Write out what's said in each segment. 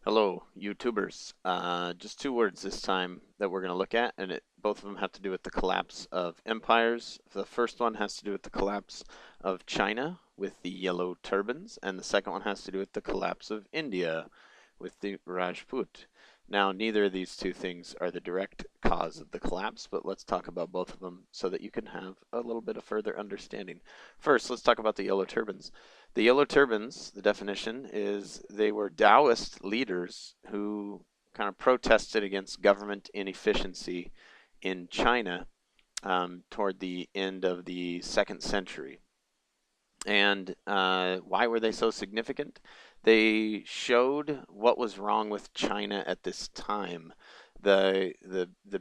Hello, YouTubers. Just two words this time that we're going to look at, and both of them have to do with the collapse of empires. The first one has to do with the collapse of China with the Yellow Turbans, and the second one has to do with the collapse of India with the Rajput. Now, neither of these two things are the direct cause of the collapse, but let's talk about both of them so that you can have a little bit of further understanding. First, let's talk about the Yellow Turbans. The Yellow Turbans, the definition is they were Taoist leaders who kind of protested against government inefficiency in China toward the end of the second century. And why were they so significant? They showed what was wrong with China at this time. The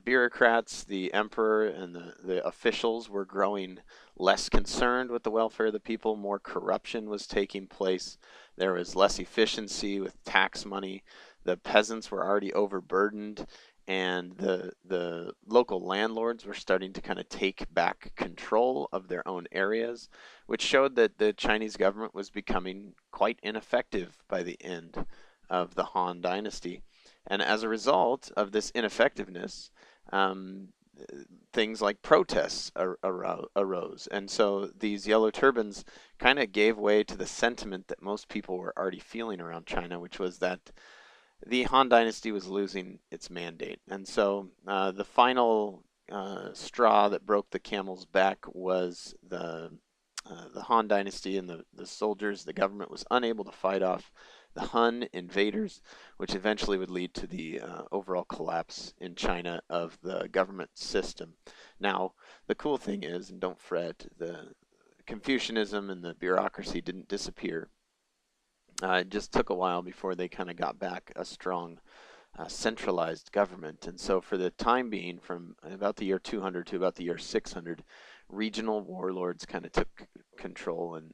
bureaucrats, the emperor, and the officials were growing less concerned with the welfare of the people. More corruption was taking place. There was less efficiency with tax money. The peasants were already overburdened, and the local landlords were starting to kind of take back control of their own areas, which showed that the Chinese government was becoming quite ineffective by the end of the Han Dynasty. And as a result of this ineffectiveness, um, things like protests arose. And so these Yellow Turbans kind of gave way to the sentiment that most people were already feeling around China, which was that the Han Dynasty was losing its mandate. And so the final straw that broke the camel's back was the Han Dynasty and the soldiers. The government was unable to fight off the Han invaders, which eventually would lead to the overall collapse in China of the government system. Now, the cool thing is, and don't fret, the Confucianism and the bureaucracy didn't disappear. It just took a while before they kind of got back a strong centralized government. And so, for the time being, from about the year 200 to about the year 600, regional warlords kind of took control and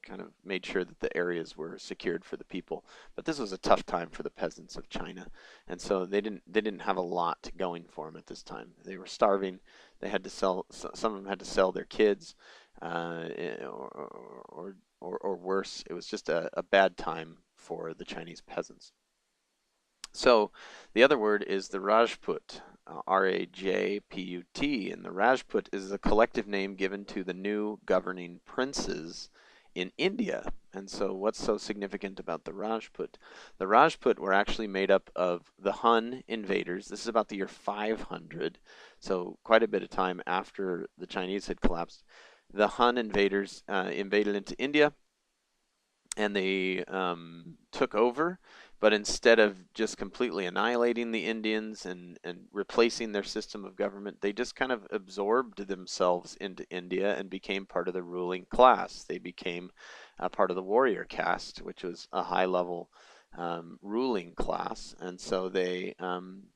kind of made sure that the areas were secured for the people. But this was a tough time for the peasants of China, and so they didn't have a lot going for them at this time. They were starving. They had to sell. Some of them had to sell their kids, or worse. It was just a bad time for the Chinese peasants. So the other word is the Rajput, Rajput, and the Rajput is a collective name given to the new governing princes in India. And so what's so significant about the Rajput? The Rajput were actually made up of the Han invaders. This is about the year 500, so quite a bit of time after the Chinese had collapsed. The Han invaders invaded into India, and they took over, but instead of just completely annihilating the Indians and replacing their system of government, they just kind of absorbed themselves into India and became part of the ruling class. They became part of the warrior caste, which was a high level ruling class. And so they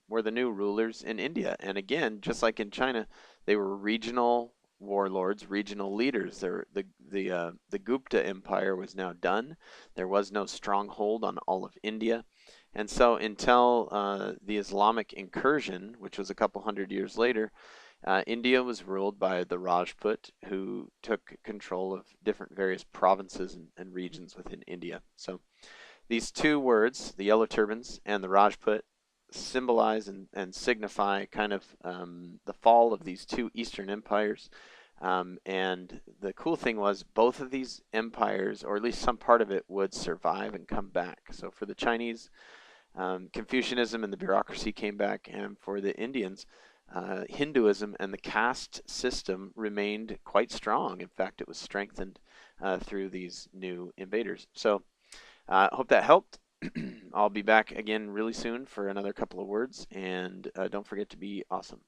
were the new rulers in India. And again, just like in China, they were regional warlords, regional leaders. The Gupta Empire was now done. There was no stronghold on all of India. And so until the Islamic incursion, which was a couple hundred years later, India was ruled by the Rajput, who took control of different various provinces and regions within India. So these two words, the Yellow Turbans and the Rajput, symbolize and signify kind of the fall of these two Eastern empires. And the cool thing was both of these empires, or at least some part of it, would survive and come back. So for the Chinese, Confucianism and the bureaucracy came back, and for the Indians, Hinduism and the caste system remained quite strong. In fact, it was strengthened through these new invaders. So hope that helped. I'll be back again really soon for another couple of words, and don't forget to be awesome.